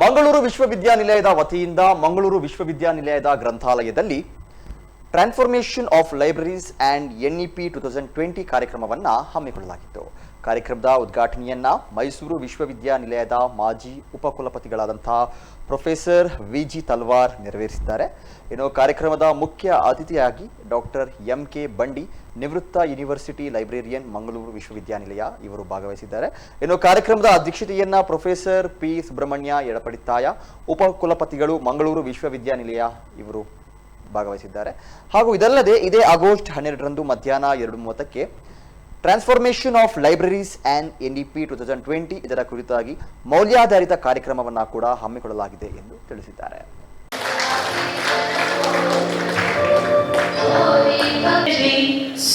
ಮಂಗಳೂರು ವಿಶ್ವವಿದ್ಯಾನಿಲಯದ ವತಿಯಿಂದ ಮಂಗಳೂರು ವಿಶ್ವವಿದ್ಯಾನಿಲಯದ ಗ್ರಂಥಾಲಯದಲ್ಲಿ transformation of libraries and NEP 2020 ಕಾರ್ಯಕ್ರಮವನ್ನು ಹಮ್ಮಿಕೊಳ್ಳಲಾಗಿತ್ತು. ಕಾರ್ಯಕ್ರಮದ ಉದ್ಘಾಟನೆಯನ್ನ ಮೈಸೂರು ವಿಶ್ವವಿದ್ಯಾನಿಲಯದ ಮಾಜಿ ಉಪಕುಲಪತಿಗಳಾದಂತಹ ಪ್ರೊಫೆಸರ್ VG ತಲ್ವಾರ್ ನೆರವೇರಿಸಿದ್ದಾರೆ. ಇನ್ನು ಕಾರ್ಯಕ್ರಮದ ಮುಖ್ಯ ಅತಿಥಿಯಾಗಿ ಡಾಕ್ಟರ್ MK ಬಂಡಿ, ನಿವೃತ್ತ ಯೂನಿವರ್ಸಿಟಿ ಲೈಬ್ರೇರಿಯನ್, ಮಂಗಳೂರು ವಿಶ್ವವಿದ್ಯಾನಿಲಯ ಇವರು ಭಾಗವಹಿಸಿದ್ದಾರೆ. ಇನ್ನು ಕಾರ್ಯಕ್ರಮದ ಅಧ್ಯಕ್ಷತೆಯನ್ನ ಪ್ರೊಫೆಸರ್ P ಸುಬ್ರಹ್ಮಣ್ಯ ಎಡಪಡಿತ್ತಾಯ, ಉಪಕುಲಪತಿಗಳು, ಮಂಗಳೂರು ವಿಶ್ವವಿದ್ಯಾನಿಲಯ ಇವರು ಭಾಗವಹಿಸಿದ್ದಾರೆ. ಹಾಗೂ ಇದಲ್ಲದೆ ಇದೇ ಆಗಸ್ಟ್ 12ರಂದು ಮಧ್ಯಾಹ್ನ 2:30ಕ್ಕೆ transformation of libraries and NEP 2020 ಇದರ ಕುರಿತಾಗಿ ಮೌಲ್ಯಾಧಾರಿತ ಕಾರ್ಯಕ್ರಮವನ್ನು ಕೂಡ ಹಮ್ಮಿಕೊಳ್ಳಲಾಗಿದೆ ಎಂದು ತಿಳಿಸಿದ್ದಾರೆ.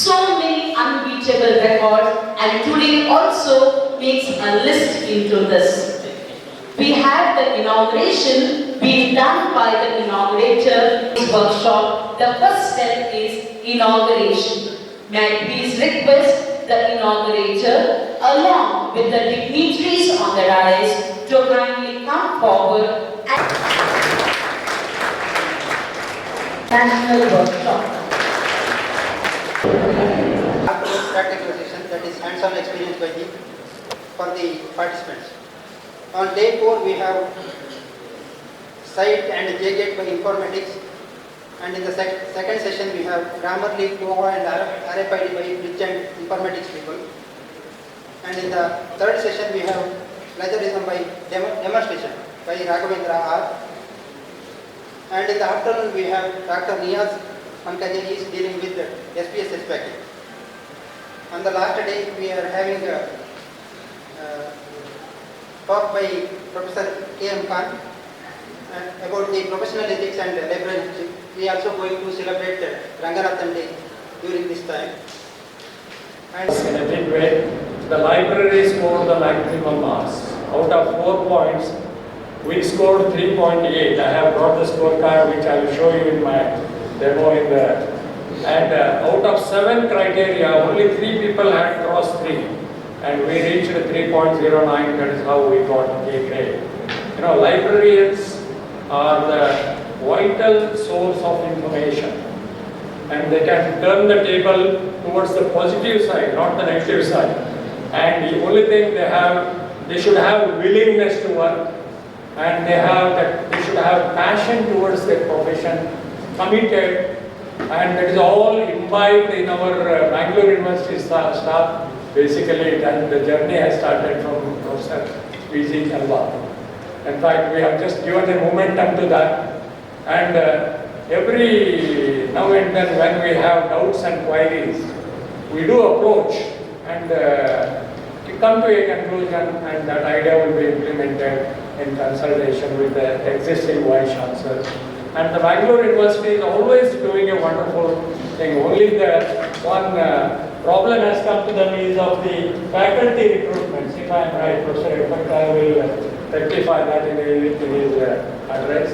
So many unbeatable records, and today also makes a list into this. We had the inauguration being done by the inaugurator workshop. The first step is inauguration. May I please request the inaugurator along with the dignitaries on the dais to kindly come forward and national workshop. Practical session, that is hands-on experience for the participants. On day 4 we have site and JGate by informatics, and in the second session we have Grammarly, Nova and RFID by bridge and informatics people, and in the third session we have plagiarism by demonstration by Raghavendra R, and in the afternoon we have Dr. Niyaz Pankaj is dealing with the SPSS package. On the last day we are having a talk by Professor K.M. Khan about the professional ethics and librarianship. We are also going to celebrate Ranganathan Day during this time. And in a big way, the library scored the maximum marks. Out of 4 points, we scored 3.8. I have brought the scorecard which I will show you in my demo in the. And out of 7 criteria, only 3 people had crossed 3. And we reached 3.09, that is how we got A grade. You know, librarians are the vital source of information, and they can turn the table towards the positive side, not the negative side. And the only thing they should have willingness to work, and they should have passion towards their profession, committed, and that is all imbibed in our Bangalore University staff. Basically, the journey has started from Professor VG Thalwar. In fact, we have just given a momentum to that, and every now and then when we have doubts and queries, we do approach and come to a conclusion, and that idea will be implemented in consultation with the existing vice chancellors. And the Bangalore University is always doing a wonderful thing. Only the one problem has come to them is of the faculty recruitments. If I am right, Professor Ekpaka will rectify that in his address,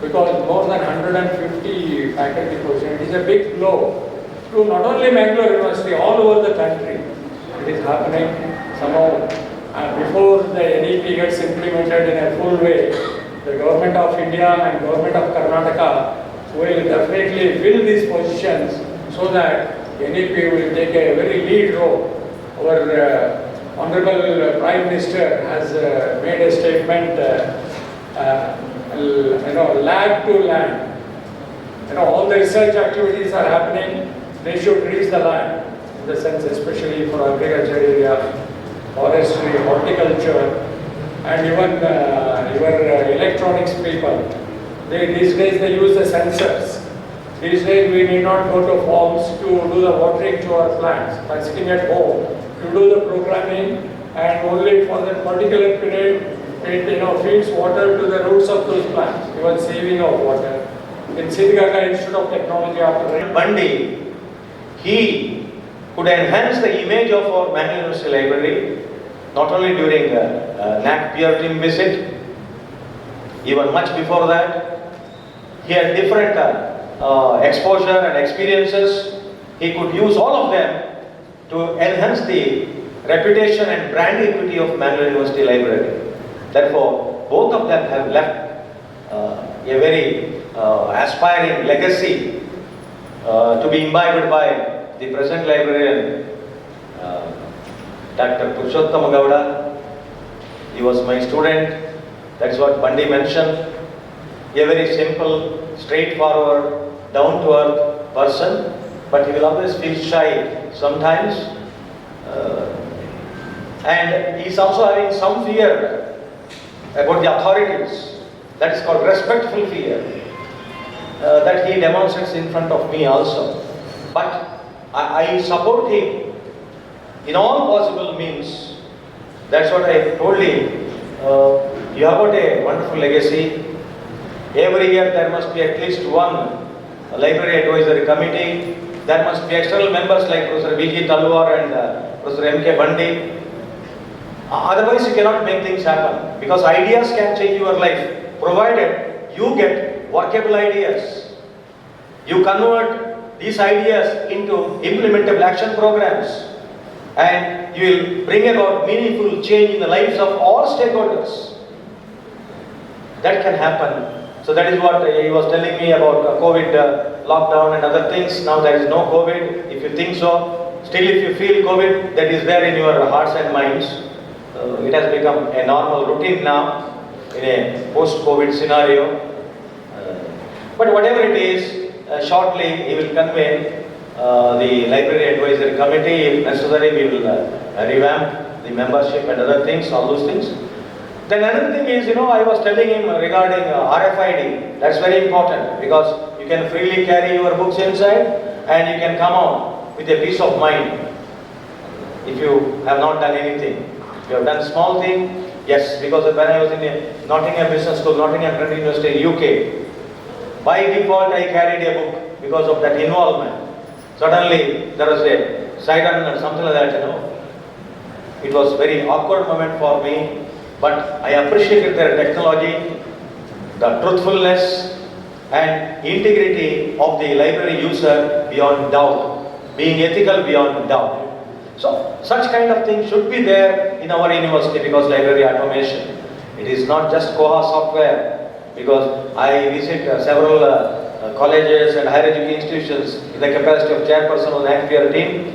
because more than 150 faculty positions is a big blow to not only Bangalore University, all over the country. It is happening somehow. Before the NEP gets implemented in a full way, the government of India and government of Karnataka will definitely fill these positions so that NEP will take a very lead role. Our Honorable Prime Minister has made a statement, lab to land. All the research activities are happening, they should reach the land, in the sense especially for agriculture area, forestry, horticulture, and even your electronics people. These days they use the sensors. These days we need not go to farms to do the watering to our plants. By sitting at home, to do the programming, and only for that particular period, it feeds water to the roots of those plants, even saving of water. In Siddhganga Institute of Technology operating Bandi, he could enhance the image of our Bangalore University Library, not only during NAC peer team visit, even much before that. He had different exposure and experiences. He could use all of them to enhance the reputation and brand equity of Bangalore University Library. Therefore, both of them have left a very aspiring legacy to be imbibed by the present librarian, Dr. Purushottam Gowda. He was my student. That's what Bandi mentioned. A very simple, straightforward, down-to-earth person, but he will always feel shy sometimes. And he is also having some fear about the authorities. That is called respectful fear. That he demonstrates in front of me also. But I support him in all possible means. That's what I told him. You have got a wonderful legacy. Every year there must be at least one library advisory committee. There must be external members like Professor B.G. Talwar and Professor M.K. Bandi. Otherwise you cannot make things happen, because ideas can change your life, provided you get workable ideas. You convert these ideas into implementable action programs, and you will bring about meaningful change in the lives of all stakeholders. That can happen. So that is what he was telling me about COVID lockdown and other things. Now there is no COVID. If you think so, still if you feel COVID, that is there in your hearts and minds. It has become a normal routine now in a post-COVID scenario. But whatever it is, shortly he will convene the library advisory committee. If necessary, we will revamp the membership and other things, all those things. Then another thing is, I was telling him regarding RFID. That's very important, because you can freely carry your books inside and you can come out with a peace of mind if you have not done anything. You have done small thing, yes, because when I was in Nottingham Business School, Nottingham Trent University, UK, by default I carried a book because of that involvement. Suddenly there was a siren or something like that, It was very awkward moment for me, but I appreciated their technology, the truthfulness and integrity of the library user beyond doubt, being ethical beyond doubt. So such kind of thing should be there in our university, because library automation. It is not just Koha software, because I visit several colleges and higher education institutions in the capacity of chairperson of the NPR team.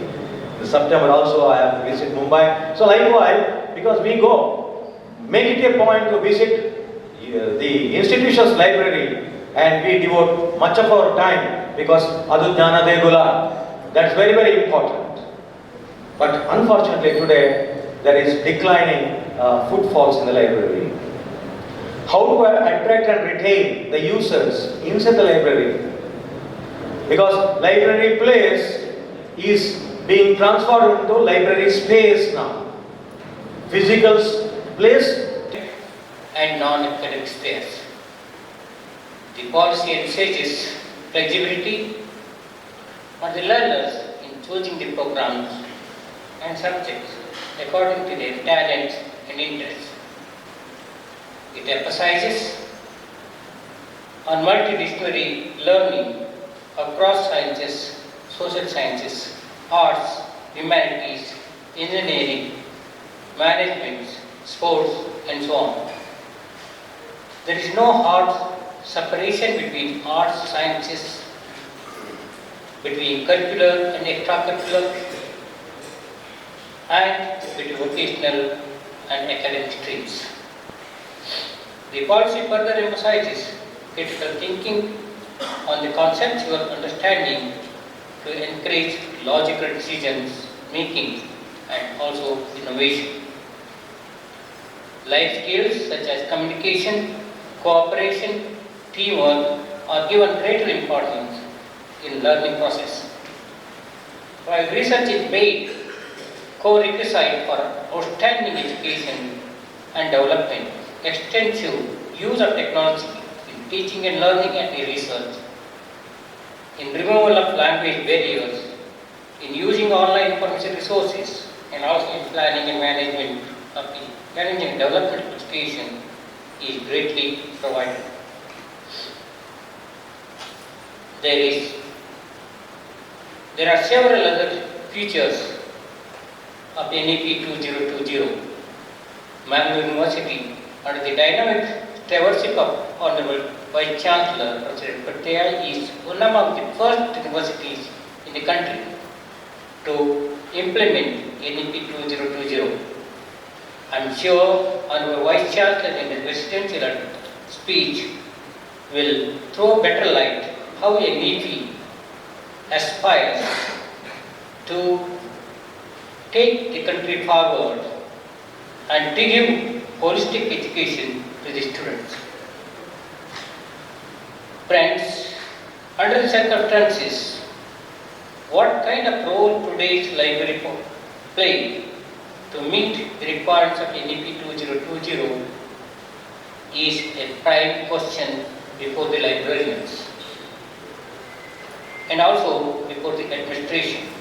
In September also I have visited Mumbai. So likewise, because we go, make it a point to visit the institution's library, and we devote much of our time, because Adujnana Degula, that's very, very important. But unfortunately today, there is declining footfalls in the library. How to attract and retain the users inside the library? Because library place is being transformed into library space now. Physical place and non-academic space. The policy encourages flexibility for the learners in choosing the programs and subjects according to their talents and interests. It emphasizes on multidisciplinary learning across sciences, social sciences, arts, humanities, engineering, management, sports, and so on. There is no hard separation between arts, sciences, between curricular and extracurricular, and between vocational and academic streams. The policy further emphasizes critical thinking on the conceptual understanding to encourage logical decisions making and also innovation. Life skills such as communication, cooperation, teamwork are given greater importance in learning process. While research is made core requisite for outstanding education and development, extensive use of technology in teaching and learning and research, in removal of language barriers, in using online information resources, and also in planning and management of the challenging and development of education is greatly provided. There are several other features of NEP 2020. Mangalore University under the dynamic stewardship of Honorable Vice Chancellor Professor Patel is one among the first universities in the country to implement NEP 2020. I'm sure Honorable Vice Chancellor in his presidential speech will throw better light how NEP aspires to take the country forward and to give holistic education to the students. Friends, under the circumstances, what kind of role today's library play to meet the requirements of NEP 2020 is a prime question before the librarians and also before the administration.